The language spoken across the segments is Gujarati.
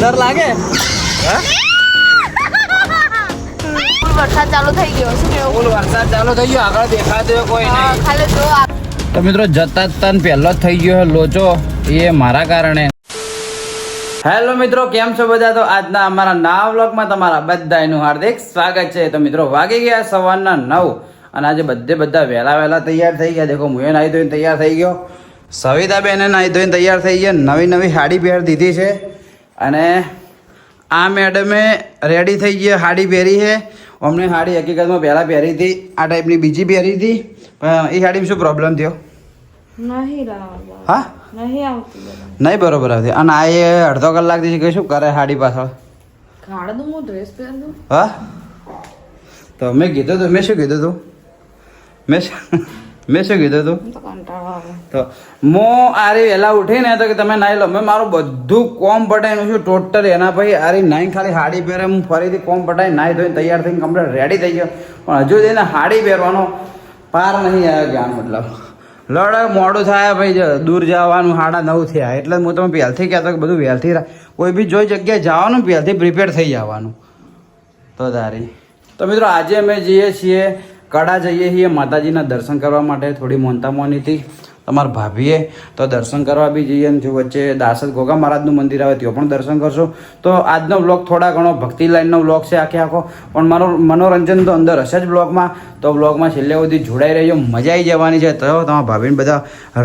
ડર લાગે હા વરસાદ ચાલુ થઈ ગયો શું કેવું ફૂલ વરસાદ ચાલુ થઈ ગયો આગળ દેખાતો કોઈ નહીં ખાલી જો તો મિત્રો જતા તન પહેલો જ થઈ ગયો લોચો એ મારા કારણે હેલો મિત્રો કેમ છો બધા તો આજના અમારા નવા વ્લોગમાં તમારા બધાનું હાર્દિક સ્વાગત છે તો મિત્રો વાગી ગયા સવારના 9 અને આજે બધા વહેલા તૈયાર થઈ ગયા દેખો હું નાહી ધોઈને તૈયાર થઈ ગયો સવિતાબેને નાહી ધોઈને તૈયાર થઈ ગયા નવી સાડી પહેર દીધી છે અને આ મેડમે રેડી થઈ ગયા સાડી પહેરી છે અમને સાડી હકીકતમાં પહેલાં પહેરી હતી આ ટાઈપની બીજી પહેરી હતી પણ એ સાડીમાં શું પ્રોબ્લેમ થયો હા નહીં બરોબર આવતી અને આ એ અડધો કલાકથી કે શું કરે સાડી પાછળ હા તો મેં કીધું તું મેં શું કીધું તું મેં શું કીધું તું તો હું આરી વહેલા ઉઠીને તો કે તમે નાહી લો મેં મારું બધું કોમ પટાઈનું છું ટોટલ એના પછી આરી નાઈ ખાલી સાડી પહેરે હું ફરીથી કોમ પટાઈ નાહી ધોઈને તૈયાર થઈને કમ્પ્લીટ રેડી થઈ ગયો પણ હજુ એને સાડી પહેરવાનો પાર નહીં આવ્યો જ્ઞાન મતલબ લડ મોડું થાય ભાઈ દૂર જવાનું 9:30 થયા એટલે હું તમે પહેલથી કહેતો કે બધું વહેલથી કોઈ બી જોઈ જગ્યાએ જવાનું પહેલથી પ્રિપેર થઈ જવાનું તો તારી તો મિત્રો આજે અમે જઈએ છીએ કડા જઈએ છીએ માતાજીના દર્શન કરવા માટે થોડી મોનતા મોનીથી તમારા ભાભીએ તો દર્શન કરવા બી જઈએ અને જો વચ્ચે દાસદ ગોગા મહારાજનું મંદિર આવે ત્યાં પણ દર્શન કરશો તો આજનો બ્લોગ થોડા ઘણો ભક્તિ લાઈનનો બ્લોગ છે આખો પણ મારો મનોરંજન તો અંદર હશે જ બ્લોગમાં તો બ્લોગમાં છેલ્લે સુધી જોડાઈ રહેજો મજા આવી જવાની છે તો તમારા ભાભીને બધા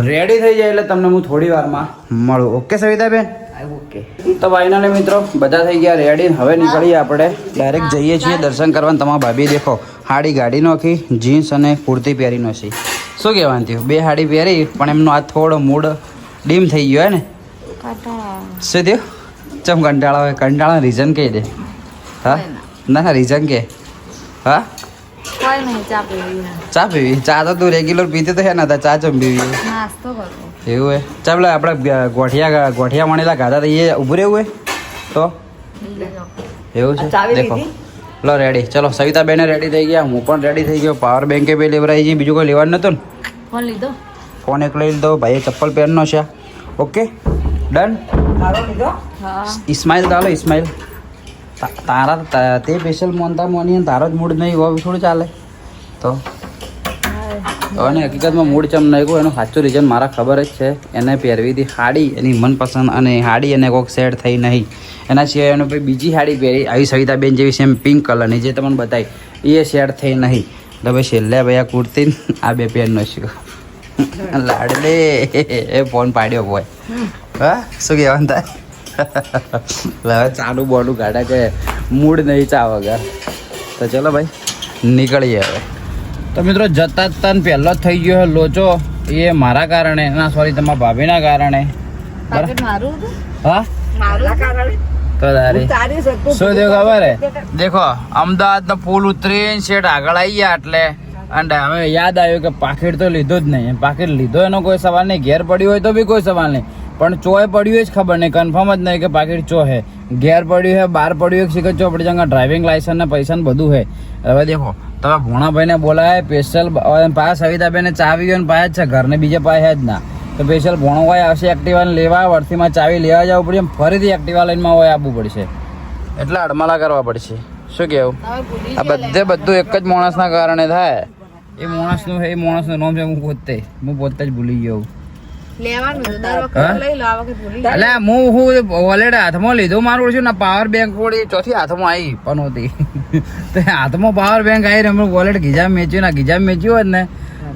રેડી થઈ જાય એટલે તમને હું થોડી વારમાં મળું ઓકે સવિતાબેન ઓકે તો ફાઇનલી મિત્રો બધા થઈ ગયા રેડી હવે નીકળીએ આપણે ડાયરેક્ટ જઈએ છીએ દર્શન કરવાનું તમારા ભાભી દેખો સાડી ગાડી નોખી જીન્સ અને કુર્તી પહેરી નોખી શું કહેવાનું થયું બે સાડી પહેરી પણ એમનો આ થોડો મૂડ ડીમ થઈ ગયો હે ને શું થયું ચમ કંટાળા રીઝન કહી દે હા ના રીઝન કે હા ચા પીવી ચા તો તું રેગ્યુલર પીતી તો હે ને ચા ચમ પીવી એવું હે ચાલ આપણે ગોઠિયા મળેલા ગાધા તો એ ઊભું રહેવું હે તો એવું છે દેખો લો રેડી ચલો સવિતાબેને રેડી થઈ ગયા હું પણ રેડી થઈ ગયો પાવર બેંકે બે લેવરાઈ છે બીજું કોઈ લેવાનું નતું ને ફોન એક લઈ લીધો ભાઈએ ચપ્પલ પહેરનો છે ઓકે ડન ઇસ્માઇલ ચાલો ઇસ્માઇલ તારા તે સ્પેશિયલ મોનતા મોની તારો જ મૂડ નહીં હોય થોડું ચાલે તો અને હકીકતમાં મૂડ ચમ નહીં ગયું એનું સાચું રીઝન મારા ખબર જ છે એને પહેરવી હતી સાડી એની મનપસંદ અને સાડી એને કોઈક સેટ થઈ નહીં એના સિવાય એનો પછી બીજી સાડી પહેરી આવી સવિતાબેન જેવી સેમ પિંક કલરની જે તમને બતાવી એ સેટ થઈ નહીં એટલે ભાઈ છેલ્લે ભાઈ આ કુર્તી આ બે પહેરનો છે લાડલે એ ફોન પાડ્યો હોય હા શું કહેવાનું થાય હવે ચાલુ બોલું ગાડા કે મૂડ નહીં ચા વગર તો ચલો ભાઈ નીકળીએ હવે તો મિત્રો જતા તન પહેલો જ થઈ ગયો લોચો એ મારા કારણે ના સોરી તમારા ભાભીના કારણે હા તો તારી શું થયું ખબર હે દેખો અમદાવાદનો પુલ ઉતરીને શેઠ આગળ આવી ગયા એટલે અને હવે યાદ આવ્યું કે પાકીટ તો લીધો જ નહીં પાકીટ લીધો એનો કોઈ સવાલ નહીં ઘેર પડ્યું હોય તો બી કોઈ સવાલ નહીં પણ ચોય પડ્યું જ ખબર નહીં કન્ફર્મ જ નહીં કે પાકીટ ચો હે ઘેર પડ્યું હે બહાર પડ્યું એક શીખર ચો પડી જંગા ડ્રાઇવિંગ લાઇસન્સ ને પૈસા ને બધું હે હવે દેખો તમે ભોણાભાઈને બોલાય સ્પેશિયલ પાસ સવિતાબેને ચાવી ગયો ને પાયા જ છે ઘરને બીજે પાયા જ ના તો સ્પેશિયલ ભોણોભાઈ આવશે એક્ટિવાને લેવા વર્થીમાં ચાવી લેવા જવું પડશે ફરીથી એક્ટિવા લાઈનમાં હોય આપવું પડશે એટલે અડમાલા કરવા પડશે શું કેવું આ બધું એક જ માણસના કારણે થાય એ માણસનું નામ છે હું પોતે જ ભૂલી ગયો એટલે હું વોલેટ હાથમાં લીધું મારું છું ને પાવર બેંક વળી ચોથી હાથમાં આવી પણ હતી હાથમાં પાવર બેંક આવી ને વોલેટ ગીજા મેચ્યું હોત ને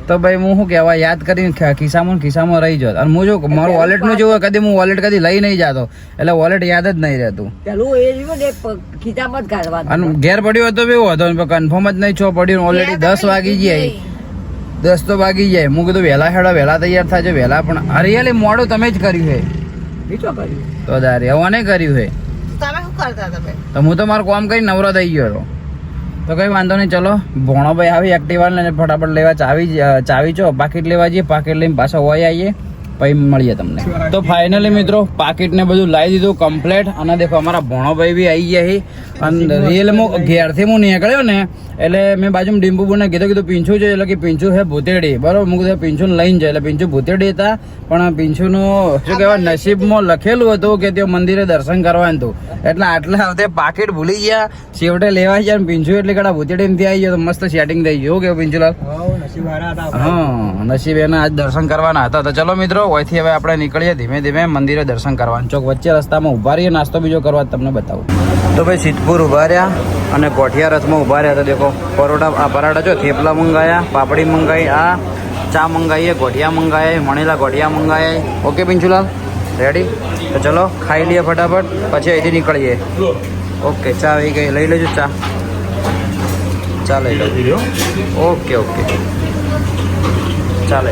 તો ભાઈ હું શું કહેવાય યાદ કરીને ખિસ્સામાં રહી જાત અને હું જો મારું વોલેટનું જેવું કદી હું વોલેટ કદી લઈ નહીં જતો એટલે વોલેટ યાદ જ નહીં રહેતું અને ઘેર પડ્યું હતો બી હતો કન્ફર્મ જ નહીં છો પડ્યું ઓલરેડી 10 વાગી જાય 10 તો વાગી જાય હું કીધું વહેલા તૈયાર થાય છે વહેલા પણ રિયલી મોડું તમે જ કર્યું છે તો દારી હવે કર્યું છે તો હું તો મારું કામ કરી નવરો થઈ ગયો હતો તો કઈ વાંધો નહીં ચલો ભોણોભાઈ આવી એક્ટિવા લઈને ફટાફટ લેવા ચાવી ચો પાકીટ લેવા જઈએ પાકીટ લઈને પાછા હોય આવીએ પછી મળીએ તમને. તો ફાઇનલી મિત્રો પાકીટ ને બધું લાવી દીધું કમ્પ્લેટ. અને દેખો અમારા ભણોભાઈ બી આવી ગયા છે. અને રિયલમાં ઘેરથી હું નીકળ્યો ને એટલે મેં બાજુમાં ડીમ્પુને કીધું પીંછું છે એટલે કે પીંછું છે ભૂતેડી બરોબર. હું કીધું પીંછું લઈને જાય એટલે પીંછું ભૂતેડી હતા. પણ પીંછુંનું શું કહેવાય નસીબમાં લખેલું હતું કે તે મંદિરે દર્શન કરવાનું હતું. એટલે આટલા વખતે પાકીટ ભૂલી ગયા છેવટે લેવા ગયા ને પીંછું એટલે કડા ભૂતેડી થી આવી ગયો તો મસ્ત સેટિંગ થઈ ગયું. કેવું પીંછુલાલ? હા નસીબ એના આજ દર્શન કરવાના હતા. તો ચલો મિત્રો અહીંથી હવે આપણે નીકળીએ ધીમે ધીમે મંદિરે દર્શન કરવાનું. ચોક વચ્ચે રસ્તામાં ઉભા રહીએ નાસ્તો બીજો કરવા તમને બતાવું. તો ભાઈ સિદ્ધપુર ઉભા રહ્યા અને કોઠિયા રથમાં ઉભા રહ્યા. તો દેખો પરાઠા જો થેપલા મંગાયા, પાપડી મંગાવી, આ ચા મંગાવીએ, ગોઠિયા મંગાયા, વણેલા ગોઠિયા મંગાયા. Okay પિંચુલાલ ready? તો ચલો ખાઈ લઈએ ફટાફટ પછી અહીંથી નીકળીએ. ઓકે ચા આવી ગઈ, લઈ લેજો ચા. ચા લઈ લો. ઓકે ઓકે ચાલે.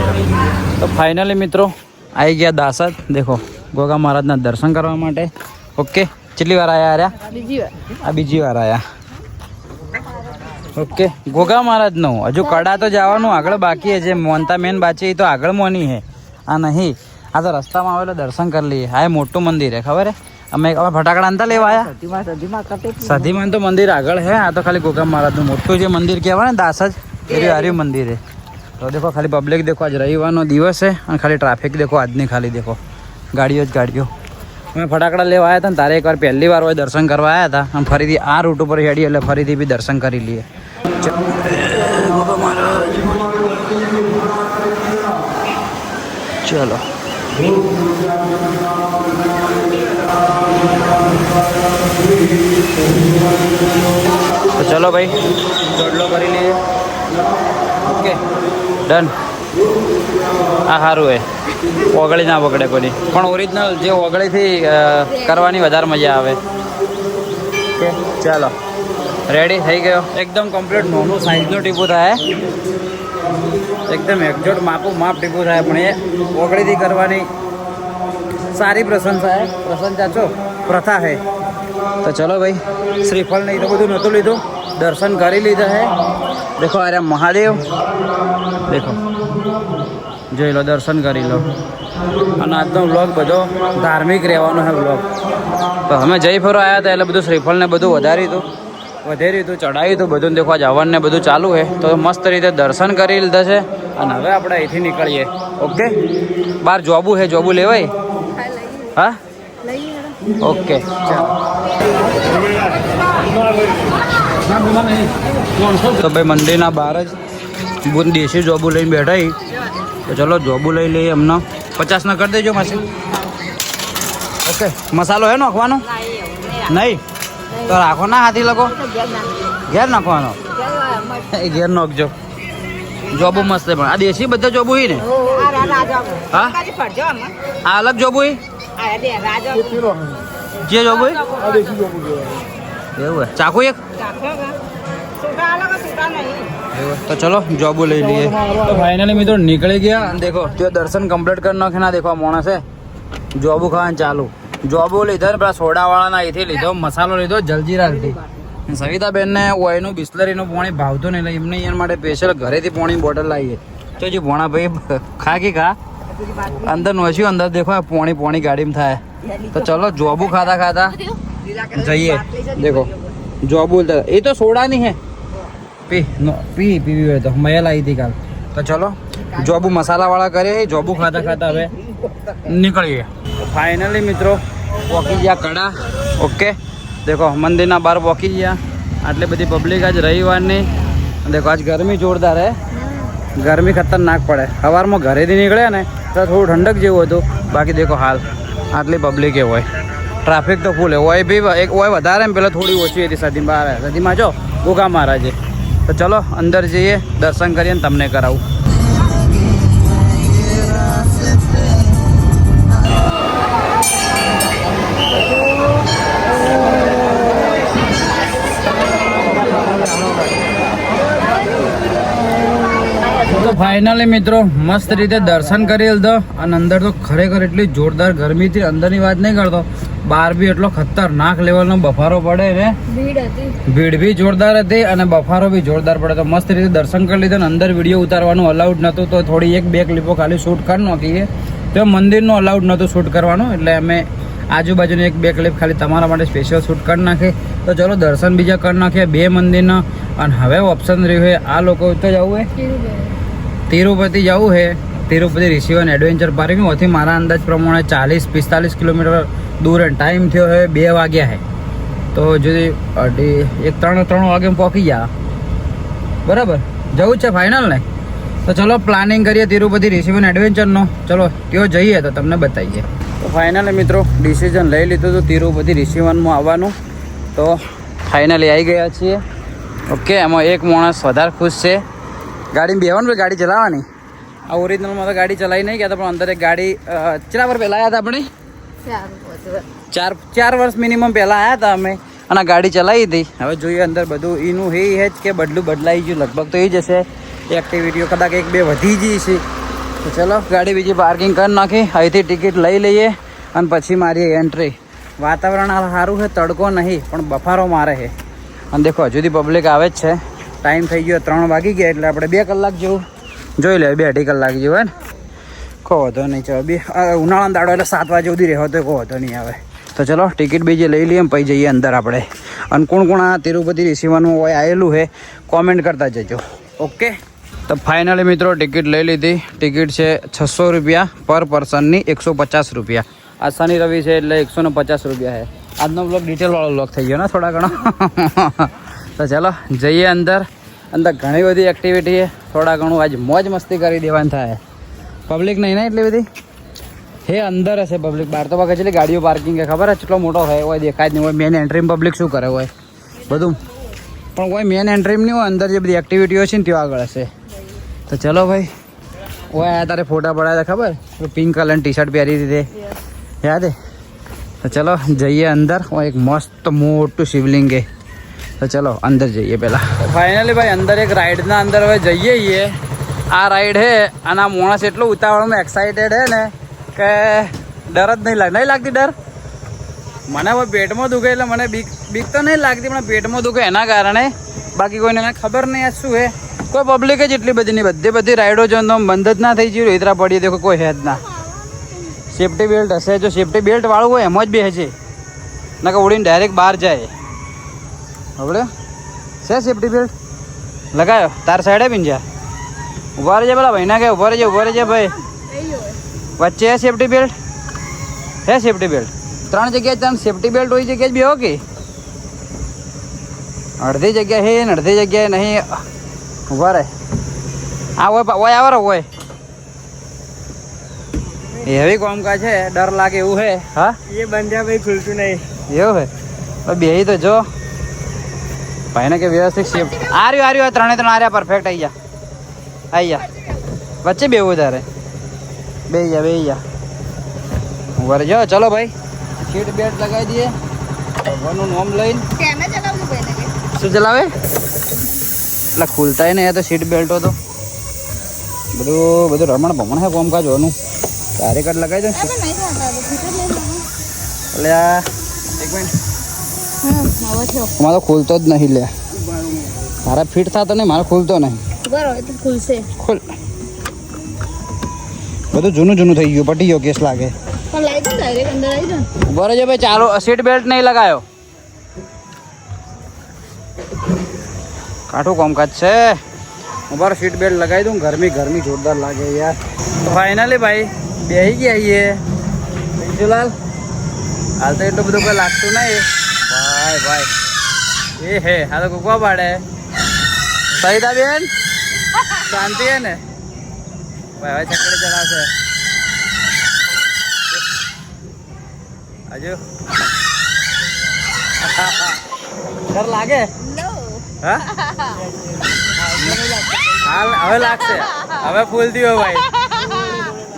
તો ફાઇનલી મિત્રો આવી ગયા દાસદ. દેખો ગોગા મહારાજના દર્શન કરવા માટે. ઓકે કેટલી વાર આવ્યા? આ બીજી વાર આવ્યા. ઓકે ગોગા મહારાજનું હજુ કડા તો જવાનું આગળ બાકી છે. મોનતા મેન બાચી તો આગળ મોની છે, આ નહીં. આ તો રસ્તામાં આવેલો દર્શન કરી લઈએ. આ મોટું મંદિર છે ખબર હે? અમે ફટાકડા અંતા લેવા આવ્યા. સધીમાન તો મંદિર આગળ હે. આ તો ખાલી ગોગા મહારાજનું મોટું જે મંદિર કહેવાય ને દાસજ એ હાર્યું મંદિર છે. તો દેખો ખાલી પબ્લિક દેખો આજ રવિવારનો દિવસ છે અને ખાલી ટ્રાફિક દેખો આજની. ખાલી દેખો ગાડીઓ જ ગાડીઓ. અમે ફટાકડા લેવા આવ્યા હતા ને તારે એકવાર પહેલી વાર હોય દર્શન કરવા આવ્યા હતા અને ફરીથી આ રૂટ ઉપર હેડી એટલે ફરીથી બી દર્શન કરી લઈએ. ચલો તો ચલો ભાઈ દોડલો કરી લઈએ. Okay done. આ સારું હે ઓગળી ના પકડે કોની. પણ ઓરિજિનલ જે ઓગળીથી કરવાની વધારે મજા આવે. ઓકે ચાલો રેડી થઈ ગયો. એકદમ કમ્પ્લીટ નાનું સાઈઝનું ટીપું થાય. એકદમ એક્ઝેક્ટ માપ ટીપું થાય પણ એ ઓગળીથી કરવાની સારી પ્રશંસા છો પ્રથા છે. તો ચલો ભાઈ શ્રીફળ નહીં તો બધું નહોતું લીધું, દર્શન કરી લીધા હે. દેખો અરે મહાદેવ દેખો જોઈ લો, દર્શન કરી લો. અને આજનો વ્લોગ બધો ધાર્મિક રહેવાનો છે વ્લોગ. તો અમે જયફરો આવ્યા હતા એટલે બધું શ્રીફળ ને બધું વધાર્યું હતું ચડાવ્યું હતું બધું. દેખો આજ હવન ને બધું ચાલુ છે. તો મસ્ત રીતે દર્શન કરી લીધા છે અને હવે આપણે અહીંથી નીકળીએ. ઓકે બહાર જોબુ છે, જોબુ લેવાય? હા ઓકે તો ભાઈ મંદિરના બહાર જ દેશી જોબુ લઈને બેઠા. તો ચલો જોબુ લઈ લઈએ. એમને 50 ના કરી દેજો માસી. ઓકે મસાલો હે નાખવાનો? નહીં તો રાખો ના હાથી લગો. ઘેર નાખવાનો? ઘેર નાખજો. જોબુ મસ્ત પણ આ દેશી બધા જોબુ ને? હા આ અલગ જોબુ જે જોબુ એવું ચાકુ એક. તો ચલો જોબુ લઈ લઈએ. તો ફાઇનલી મિત્રો નીકળી ગયા અને દેખો તે દર્શન કમ્પ્લીટ કરી નાખે. ના દેખો માણસ છે જોબુ ખાવાનું ચાલુ. જોબુ લીધો ને પેલા સોડાવાળાના અહીંથી લીધો, મસાલો લીધો જલજીરાથી. સવિતાબેન ને ઓયનું બિસ્લરીનું પાણી ભાવતું નહીં એટલે એમને એના માટે સ્પેશિયલ ઘરેથી પાણી બોટલ લાવીએ. તો જે ભોણા ભાઈ ખા અંદર નોચ્યું અંદર દેખો પોણી ગાડીમાં થાય. તો ચલો જોબુ ખાતા જઈએ. દેખો જોબુ એ તો સોડાની હે. પીવી હોય તો મહેલ આવી હતી કાલ. તો ચલો જોબુ મસાલાવાળા કરીએ. જોબુ ખાતા હવે નીકળીએ. ફાઇનલી મિત્રો પહોંચી ગયા કડા. ઓકે દેખો મંદિરના બહાર પહોંચી ગયા. આટલી બધી પબ્લિક આજ રવિવારની. દેખો આજ ગરમી જોરદાર હે. ગરમી ખતરનાક પડે. સવારમાં ઘરેથી નીકળ્યા ને તો થોડું ઠંડક જેવું હતું. બાકી દેખો હાલ આટલી પબ્લિક એ હોય. ટ્રાફિક તો ફૂલ હોય બી. એક હોય વધારે ને પેલા થોડી ઓછી હતી સદીમાં જો ગોગા મહારાજે. તો ચલો અંદર જઈએ દર્શન કરીએ ને તમને કરાવું. તો ફાઇનલી મિત્રો મસ્ત રીતે દર્શન કરી લીધો. અને અંદર તો ખરેખર એટલી જોરદાર ગરમી હતી. અંદરની વાત નહીં કરતો, બહાર બી એટલો ખતરનાક લેવલનો બફારો પડે ને. ભીડ બી જોરદાર હતી અને બફારો બી જોરદાર પડે. તો મસ્ત રીતે દર્શન કરી લીધા. અંદર વિડીયો ઉતારવાનું અલાઉડ નહોતું તો થોડી 1-2 ક્લિપો ખાલી શૂટ કરી નાખીએ. તો મંદિરનું અલાઉડ નહોતું શૂટ કરવાનું, એટલે અમે આજુબાજુની એક બે ક્લિપ ખાલી તમારા માટે સ્પેશિયલ શૂટ કરી નાખી. તો ચલો દર્શન બીજા કરી નાખીએ 2 મંદિરના. અને હવે ઓપ્શન રહ્યું છે આ લોકો તો જવું છે તિરુપતિ જવું છે. તિરુપતિ રિશિવન એડવેન્ચર પાર્કિંગ ઓથી મારા અંદાજ પ્રમાણે 40-45 કિલોમીટર દૂર ટાઈમ થયો છે 2 વાગ્યા છે. તો যদি 3 વાગે પહોંચી ગયા બરાબર જવું જ છે ફાઇનલ ને. તો ચલો પ્લાનિંગ કરીએ તિરુપતિ રિશિવન એડવેન્ચરનો. ચલો ત્યાં જઈએ તો તમને બતાવીએ. તો ફાઇનલી મિત્રો ડિસિઝન લઈ લીધું હતું તિરુપતિ રિશિવનમાં આવવાનું. તો ફાઇનલી આવી ગયા છીએ. ઓકે, એમાં એક માણસ વધારે ખુશ છે. ગાડીમાં બેવાનું, ગાડી ચલાવવાની. આ ઓરિજિનલમાં તો ગાડી ચલાવી નહીં ગયા, પણ અંદર એક ગાડી કેટલા વાર પહેલાં આવ્યા હતા આપણે? 4 વર્ષ મિનિમમ પહેલાં આવ્યા હતા અમે, અને ગાડી ચલાવી હતી. હવે જોઈએ અંદર બધું એનું એ જ કે બદલાઈ ગયું લગભગ તો એ જ હશે. એક્ટિવિટીઓ કદાચ 1-2 વધી ગઈ છે. તો ચલો ગાડી બીજી પાર્કિંગ કરી નાખી, અહીંથી ટિકિટ લઈ લઈએ અને પછી મારીએ એન્ટ્રી. વાતાવરણ સારું છે, તડકો નહીં પણ બફારો મારે છે. અને દેખો હજુ સુધી પબ્લિક આવે જ છે. ટાઈમ થઈ ગયો 3 વાગી ગયા, એટલે આપણે 2 કલાક જેવું જોઈ લે, 2-2.5 કલાક જેવું હે ને. કહો વાંધો નહીં, ચલો ઉનાળાનો દાડો એટલે 7 વાગે સુધી રહેવો તો કહો વાંધો નહીં આવે. તો ચલો ટિકિટ બીજી લઈ લઈએ, પછી જઈએ અંદર આપણે. અને કોણ આ તિરુપતિ રિશિવનમાં હોય આવેલું છે કોમેન્ટ કરતા જજો. ઓકે, તો ફાઇનલી મિત્રો ટિકિટ લઈ લીધી. ટિકિટ છે 600 રૂપિયા પર પર્સનની, 150 રૂપિયા. આ શનિ રવિ છે એટલે 150 રૂપિયા છે. આજનો બ્લોગ ડિટેલવાળો બ્લોગ થઈ ગયો ને થોડા ઘણો. તો ચલો જઈએ અંદર. અંદર ઘણી બધી એક્ટિવિટી છે, થોડા ઘણું આજ મોજ મસ્તી કરી દેવાનું થાય. પબ્લિક નહીં ને એટલી બધી હે, અંદર હશે પબ્લિક. બહાર તો બાકી છે ગાડીઓ પાર્કિંગ છે, ખબર છે કેટલો મોટો હોય દેખાય જ નહીં હોય. મેન એન્ટ્રીમાં પબ્લિક શું કરે હોય બધું, પણ કોઈ મેન એન્ટ્રીમાં નહીં હોય. અંદર જે બધી એક્ટિવિટીઓ છે ને ત્યાં આગળ હશે. તો ચલો ભાઈ, ઓય આ તારે ફોટા પડાયા હતા ખબર? પિંક કલરની ટી શર્ટ પહેરી હતી યાદ હે? તો ચલો જઈએ અંદર. એક મસ્ત મોટું શિવલિંગ છે. તો ચલો અંદર જઈએ પહેલાં. ફાઇનલી ભાઈ અંદર એક રાઈડના અંદર હવે જઈએ છીએ. આ રાઈડ છે અને આ માણસ એટલું ઉતાવળમાં એક્સાઇટેડ છે ને કે ડર જ નહીં લાગતી ડર. મને હવે પેટમાં દુખે એટલે મને બીક તો નહીં લાગતી, પણ પેટમાં દુખે એના કારણે. બાકી કોઈને ખબર નહીં આ શું છે. કોઈ પબ્લિક જ એટલી બધી નહીં, બધી રાઈડો જો બંધ જ ના થઈ ગયું. ઇતરા પડીએ દેખો કોઈ છે જ ના. સેફ્ટી બેલ્ટ હશે, જો સેફ્ટી બેલ્ટ વાળું હોય એમ જ બેસે, ના કે ઉડીને ડાયરેક્ટ બહાર જાય. હવે છે સેફ્ટી બેલ્ટ લગાવ્યો? તાર સાઈડે પીંજા ઉભા રહેજે પેલા ભાઈના કે ઉભા રહેજે ભાઈ. વચ્ચે હે સેફ્ટી બેલ્ટ? હે સેફ્ટી બેલ્ટ? 3 જગ્યાએ તમે સેફ્ટી બેલ્ટ હોય જગ્યાએ જ બેહો કે? અડધી જગ્યા હે ને અડધી જગ્યાએ નહીં. ઉભા રહે. આ હોય આવે હોય એવી કામકાજ છે, ડર લાગે એવું છે. હા એ બંધ્યા ભાઈ ખુલતું નહીં એવું છે. બે તો જો ભાઈને કે વ્યવસ્થિત સેફ્ટી. આ રહ્યું 3 આર્યા પરફેક્ટ. આવી જા વચ્ચે બેવું તારે. બે જા ઉભા રહેજો. ચલો ભાઈ સીટ બેલ્ટ લગાવી દઈએ. ભગવાનનું નામ લઈને શું ચલાવે એટલે ખુલતાય નહીં. તો સીટ બેલ્ટો તો બધું રમણ ભમણ છે કામકાજ હોવાનું. તારે કાર્ડ લગાવી દો એટલે આ એક મિનિટ. મારો ખુલતો જ નહીં લે. તારા ફિટ થતો નહીં, મારો ખુલતો નહીં. ખુલ. બધું જૂનું થઈ ગયું, પટી ગયો કેસ લાગે. ઉભો રહેજો ભાઈ. ચાલો સીટ બેલ્ટ નહીં લગાયો. કાઠું કામકાજ છે. ઉભા સીટ બેલ્ટ લગાવી દઉં. ગરમી જોરદાર લાગે યાર. ફાઇનલી ભાઈ બેસી ગયા છીએ. બીજુલાલ હાલ તો એટલું બધું કોઈ લાગતું નહીં. ભાઈ એ હે હા તો કૂકવા પાડે. સહિતા બેન શાંતિ હે ને ભાઈ? હવે ચકડી ચલાવશે હજુ. ડર લાગે? હા હાલ હવે લાગશે. હવે ફૂલ થયો ભાઈ.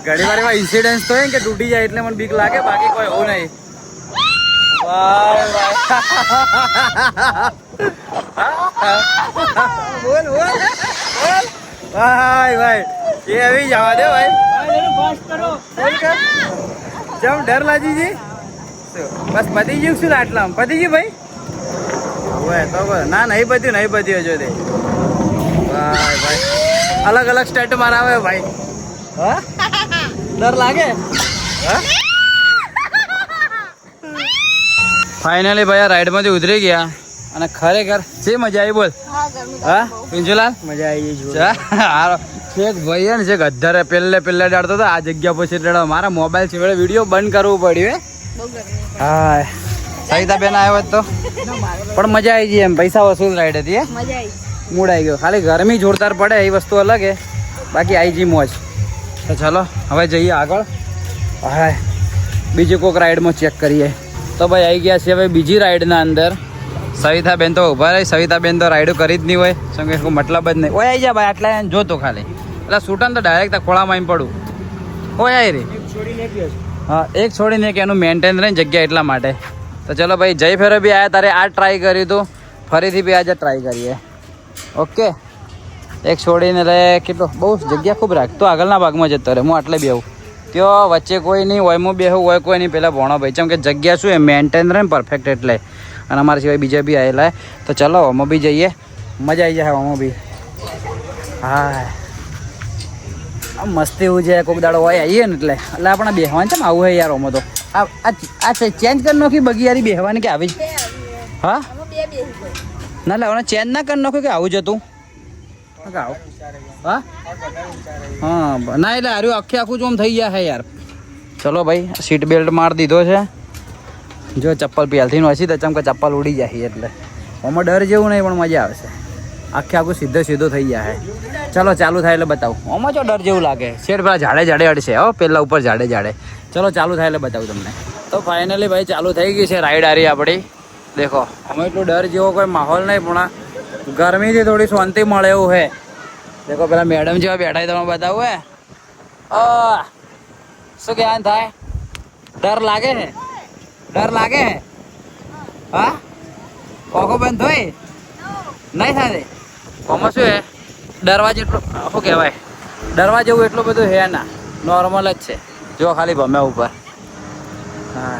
ઘણી વાર એવા ઇન્સિડન્સ તો હોય કે તૂટી જાય એટલે મને બીક લાગે, બાકી કોઈ એવું નહીં. બોલ ભાઈ એ આવી જવા દે ભાઈ. જમ ડર લાગી જી. બસ પતી ગયું શું? આટલા પતી ગયું ભાઈ? તો ના નહીં પત્યું હજુ તે. ભાઈ અલગ સ્ટેટ મારા આવે ભાઈ. હા ડર લાગે ફાઇનલી ભાઈ આ રાઈડમાંથી ઉતરી ગયા અને ખરેખર જે મજા આવી બોલ હા પિંજુલાલ મજા આવી ગઈ છેક ભાઈ ને છેક અધરે પહેલે ડાળતો હતો આ જગ્યા પછી એટલે મારા મોબાઈલ છે વિડીયો બંધ કરવું પડ્યું હા સવિતા બેન આવ્યો તો પણ મજા આવી ગઈ એમ પૈસા વસૂલ રાઈડ હતી મૂડ આવી ગયો ખાલી ગરમી જોરદાર પડે એ વસ્તુ અલગ હે બાકી આવી ગઈ મોજ તો ચલો હવે જઈએ આગળ હા બીજી કોઈક રાઈડમાં ચેક કરીએ તો ભાઈ આવી ગયા છે હવે બીજી રાઈડના અંદર સવિતા બેન તો ઉભા રહી સવિતા બેન તો રાઈડો કરી જ નહીં હોય શું કે મતલબ જ નહીં ઓય આવી જા ભાઈ આટલા જોતો ખાલી એટલે છૂટા તો ડાયરેક્ટ ખોળામાં આવીને પડું ઓય આવી રે હા એક છોડીને એક એનું મેન્ટેન રહીને જગ્યા એટલા માટે તો ચલો ભાઈ જય ફેરો બી આવ્યા તારે આ ટ્રાય કર્યું હતું ફરીથી બી આજે ટ્રાય કરીએ ઓકે એક છોડીને લે કેટલો બહુ જગ્યા ખૂબ રાખતો આગળના ભાગમાં જતો રહે હું આટલે બેહું ત્યાં વચ્ચે કોઈ નહીં હોય હું બેહું હોય કોઈ નહીં પહેલાં ભણો ભાઈ ચમ કે જગ્યા શું એ મેન્ટેન રહે ને પરફેક્ટ એટલે અને અમારા સિવાય બીજા બી આવેલા તો ચલો અમે બી જઈએ મજા આવી જાય અમે બી હા મસ્તી એવું છે કોઈક દાડો હોય આવીએ ને એટલે આપણે બેહવાનું છે ને આવું હોય યાર અમે તો આ ચેન્જ કરી નાખી બગીયારી બેહવાની કે આવી જ હા ના લાવવાના ચેન્જ ના કરી નાખ્યું કે આવું જ હતું આવું હા હા ના એટલે હાર્યું આખે આખું જો આમ થઈ ગયા છે યાર ચલો ભાઈ સીટ બેલ્ટ મારી દીધો છે જો ચપ્પલ પહેલથી નોસી તો ચમકે ચપ્પલ ઉડી જાય એટલે આમાં ડર જેવું નહીં પણ મજા આવશે આખે આખું સીધો થઈ જાય ચલો ચાલુ થાય એટલે બતાવું આમાં જો ડર જેવું લાગે શેઠ પેલા ઝાડે અડશે હો પહેલાં ઉપર ઝાડે ચલો ચાલુ થાય એટલે બતાવું તમને તો ફાઇનલી ભાઈ ચાલુ થઈ ગઈ છે રાઈડ આરી આપણી દેખો અમે એટલું ડર જેવો કોઈ માહોલ નહીં પણ ગરમીથી થોડી શાંતિ મળે એવું હે દેખો પેલા મેડમ જેવા બેઠા તમે બતાવું હે શું કહેવાનું થાય ડર લાગે હે હા કોકો બંધ હોય નહીં થાય આમાં શું હે ડરવા જેટલું શું કહેવાય ડરવા જેવું એટલું બધું હે ના નોર્મલ જ છે જો ખાલી ભમે ઉપર હા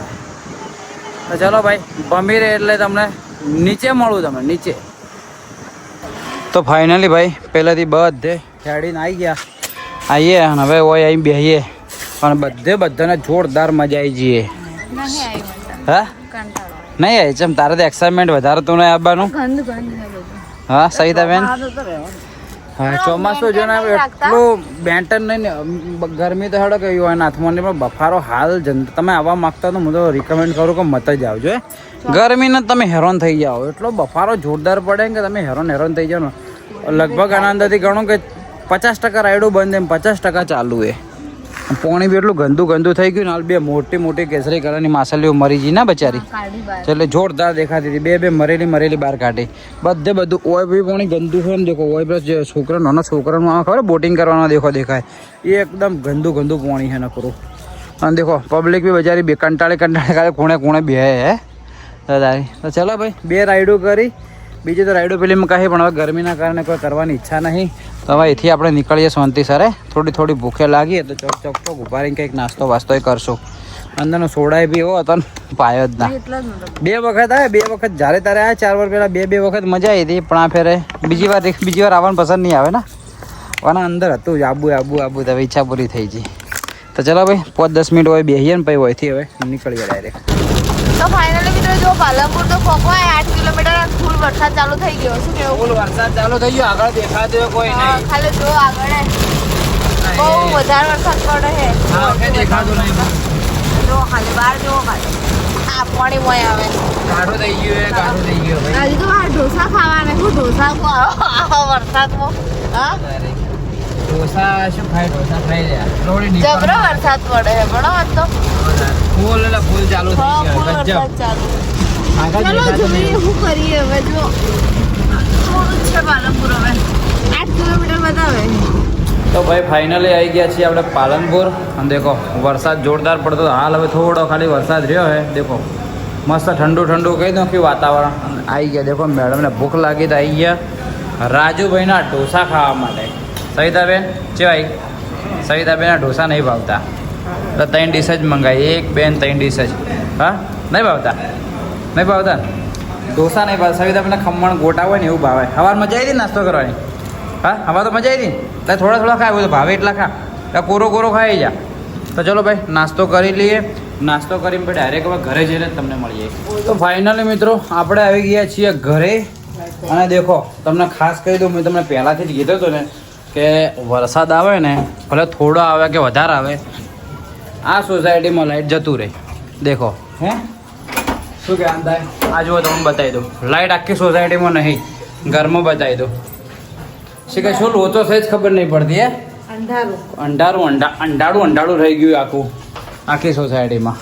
તો ચલો ભાઈ ભમી રહે એટલે તમને નીચે મળું તમે નીચે તો ફાઇનલી ભાઈ પહેલાંથી બધે ખેડીને આવી ગયા આવીએ અને હવે ઓય અહીં બેસીએ પણ બધાને જોરદાર મજા આવી જઈએ હા નહીં આવી ચમ તારે તો એક્સાઇટમેન્ટ વધારે તું નહીં આવવાનું હા સવિતા બેન હા ચોમાસું જો ને એટલું બેન્ટર નહીં ગરમી તો હેડો કહ્યું હોય હાથમાં નહીં પણ બફારો હાલ તમે આવવા માગતા તો હું તો રિકમેન્ડ કરું કે મત જ આવજો ગરમીને તમે હેરાન થઈ જાઓ એટલો બફારો જોરદાર પડે કે તમે હેરાન થઈ જાઓ ને લગભગ આના અંદરથી ગણો કે 50% રાઈડો બંધ એમ 50% ચાલુ એ પોણી બી એટલું ગંદુ થઈ ગયું ને હાલ બે મોટી કેસરી કલરની માછલીઓ મરી ગઈ ના બચારી એટલે જોરદાર દેખાતી હતી બે મરેલી બહાર કાઢી બધું ઓય બી પોણી ગંદુ છે ને દેખો ઓય પ્લસ જે નાના છોકરાનું આમાં ખબર બોટિંગ કરવાનો દેખાય એ એકદમ ગંદુ પોણી છે નકરું અને દેખો પબ્લિક બી બચારી બે કંટાળે કાલે ખૂણે બે હે તારી તો ચલો ભાઈ બે રાઈડો કરી બીજી તો રાઈડો પેલીમાં કહે પણ હવે ગરમીના કારણે કોઈ કરવાની ઈચ્છા નહીં તો હવે અહીંથી આપણે નીકળીએ શાંતિ સરે થોડી ભૂખે લાગીએ તો ચોક ઉભા રહીને કંઈક નાસ્તો વાસ્તો કરશું અંદરનો સોડાય બી એવો હતો ને પાયો જ ના બે વખત આવે બે વખત જ્યારે તારે આવે 4 વાર પહેલાં બે વખત મજા આવી હતી પણ આ ફેરે બીજી વાર આવવાનું પસંદ નહીં આવે ને આના અંદર હતું જ આબુ તો ઈચ્છા પૂરી થઈ ગઈ તો ચલો ભાઈ 5-10 મિનિટ હોય બેસીએ ને પછી હોયથી હવે નીકળીએ ડાયરેક્ટ તો ફાઇનલી મિત્રો જો પાલનપુર તો પહોંચવાય 8 કિલોમીટર ફૂલ વરસાદ ચાલુ થઈ ગયો શું કેવું ફૂલ વરસાદ ચાલુ થઈ ગયો આગળ દેખાતો કોઈ નહીં ખાલી જો આગળ બહુ વધારે વરસાદ પડે છે દેખાતું નહીં જો ખાલી બહાર જો ખાલી આ પાણી મોય આવે ગાઢો થઈ ગયો ભાઈ આજે તો આ ઢોસા ખાવાના શું ઢોસા વરસાદમાં હા ઢોસા ખાઈ રહ્યા જબરો વરસાદ પડે છે બરાબર તો ફૂલ ચાલુ થઈ ગયો ગજબ ચલો જોઈએ શું કરીએ હવે જો થોડું છે પાલનપુર હવે 8 કિલોમીટર બતાવે તો ભાઈ ફાઇનલી આવી ગયા છીએ આપણે પાલનપુર અને દેખો વરસાદ જોરદાર પડતો હાલ હવે થોડો ખાલી વરસાદ રહ્યો હે દેખો મસ્ત ઠંડુ કહી દો કે વાતાવરણ આવી ગયા દેખો મેડમને ભૂખ લાગી તો આવી ગયા રાજુભાઈના ઢોસા ખાવા માટે સવિતાબેન ચેવાય સવિતાબેનના ઢોસા નહીં ભાવતા તો 3 ડીશ જ મંગાવી 1 બેન 3 ડીશ જ હા નહીં ભાવતા ઢોસા નહીં ભાવતા સવિતાબેનના ખમણ ગોટા હોય ને એવું ભાવે સવાર મજા આવી હતી નાસ્તો કરવાની હા હવા તો મજા આવી હતી એટલે થોડા ખાય તો ભાવે એટલા ખા એટલે કોરો ખાઈ જા તો ચલો ભાઈ નાસ્તો કરી લઈએ. નાસ્તો કરીને પછી ડાયરેક્ટ હવે ઘરે જઈને જ તમને મળીએ. તો ફાઇનલી મિત્રો આપણે આવી ગયા છીએ ઘરે. અને દેખો તમને ખાસ કહી દઉં, મેં તમને પહેલાંથી જ કીધું હતું ને કે વરસાદ આવે ને ભલે થોડો આવે કે વધારે આવે, આ સોસાયટીમાં લાઇટ જતું રહે. દેખો હે શું કે આમ થાય? આ જુઓ તમને બતાવી દઉં, લાઇટ આખી સોસાયટીમાં નહીં, ઘરમાં બતાવી દઉં. શું કે શું લોચો છે જ ખબર નહીં પડતી હે. અંધારું રહી ગયું આખી સોસાયટીમાં.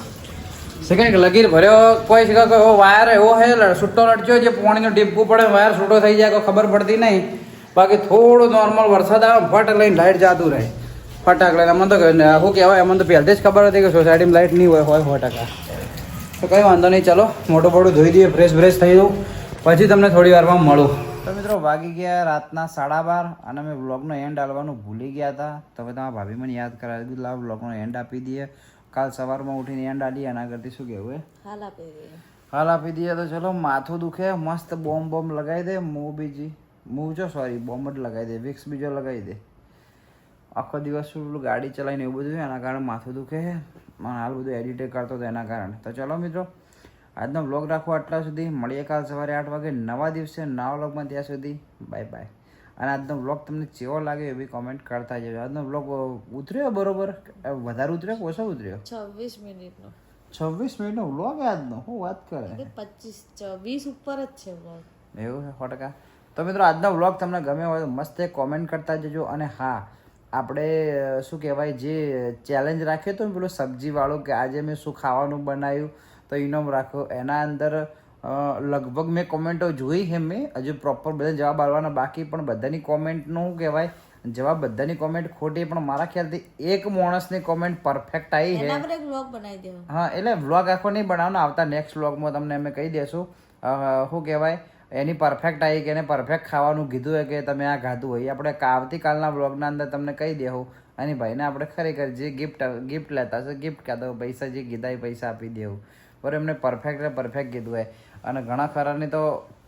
શું કે લગીર ભર્યો કોઈ છે કે વાયર એવો હે છૂટો લટક્યો જે પાણીનું ટીપકું પડે વાયર છૂટો થઈ જાય કોઈ ખબર પડતી નહીં. બાકી થોડો નોર્મલ વરસાદ આવે ફટ લઈને લાઇટ જતું રહે ફટાક લઈને. અમને તો શું કહેવાય, અમને તો પહેલાંથી જ ખબર હતી કે સોસાયટીમાં લાઇટ નહીં હોય 100%. તો કંઈ વાંધો નહીં, ચલો મોટું મોટું ધોઈ દઈએ, ફ્રેશ થઈ દઉં, પછી તમને થોડી વારમાં મળું. તો મિત્રો વાગી ગયા રાતના 12:30 અને મેં વ્લોગનો એન્ડ આલવાનું ભૂલી ગયા હતા. તો હવે તમારા ભાભી મને યાદ કરાવી દીધું, લાવ વ્લોગનો એન્ડ આપી દઈએ. કાલ સવારમાં ઉઠીને એન્ડ આલીએ. એના કરતી શું કહેવું એ હાલ આપી દઈએ. તો ચલો માથું દુખે, મસ્ત બોમ્બ લગાવી દે. બોમ્બ જ લગાવી દે, વિક્સ બીજો લગાવી દે. આખો દિવસ શું પેલું ગાડી ચલાવીને એવું બધું એના કારણે માથું દુખે છે. હાલ બધું એડિટ કરતો હતો એના કારણે. તો ચલો મિત્રો આજનો વ્લોગ રાખો આટલા સુધી. મળીએ કાલ સવારે 8 વાગે નવા દિવસે નવા વ્લોગમાં. ત્યાં સુધી બાય બાય. અને આજનો વ્લોગ તમને કેવો લાગે એવી કોમેન્ટ કરતા જજો. આજનો વ્લોગ ઉતર્યો બરોબર, વધારે ઉતર્યો કે ઓછો ઉતર્યો? 26 મિનિટનો વ્લોગ આજનો. શું વાત કરે, 25-20 ઉપર જ છે વ્લોગ. એવું છે 100%. તો મિત્રો આજનો વ્લોગ તમને ગમ્યો હોય તો મસ્ત એક કોમેન્ટ કરતા જજો. અને હા, આપણે શું કહેવાય જે ચેલેન્જ રાખ્યો હતો ને પેલું સબ્જીવાળું કે આજે મેં શું ખાવાનું બનાવ્યું તો ઇનામ રાખ્યો, એના અંદર લગભગ મેં કોમેન્ટો જોઈ છે. મેં હજુ પ્રોપર બધા જવાબ આપવાના બાકી, પણ બધાની કોમેન્ટનું શું કહેવાય જવાબ બધાની કોમેન્ટ ખોટી, પણ મારા ખ્યાલથી એક માણસની કોમેન્ટ પરફેક્ટ આવી છે. હા, એટલે વ્લોગ આખો નહીં બનાવવાનો, આવતા નેક્સ્ટ વ્લોગમાં તમને અમે કહી દેશું શું કહેવાય એની પરફેક્ટ આવી કે એને પરફેક્ટ ખાવાનું કીધું હોય કે તમે આ ખાધું હોય. આપણે આવતીકાલના વ્લોગના અંદર તમને કહી દેવું. અને ભાઈને આપણે ખરેખર જે ગિફ્ટ લેતા હશે ગિફ્ટ કહેતા પૈસા જે કીધા એ પૈસા આપી દેવું. બરાબર, એમને પરફેક્ટ કીધું હોય. અને ઘણા ખરાની તો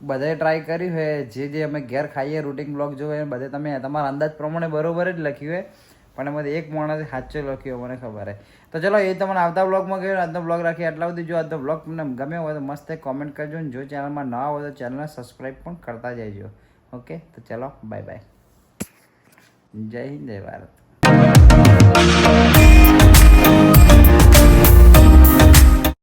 બધાએ ટ્રાય કર્યું હોય, જે અમે ઘેર ખાઈએ રૂટીન બ્લોગ જોવે બધે તમે તમારા અંદાજ પ્રમાણે બરોબર જ લખ્યું હોય, પણ એમાં એક માણસે સાચો લખ્યો મને ખબર છે. તો ચલો એ તમને આવતા બ્લોગમાં ગયો. આજનો બ્લોગ રાખીએ આટલા સુધી. જો આજનો બ્લોગ તમને ગમ્યો હોય તો મસ્ત એક કોમેન્ટ કરજો. અને જો ચેનલમાં નવા હોય તો ચેનલને સબસ્ક્રાઈબ પણ કરતા જજો. ઓકે, તો ચલો બાય બાય. જય હિન્દ, જય ભારત.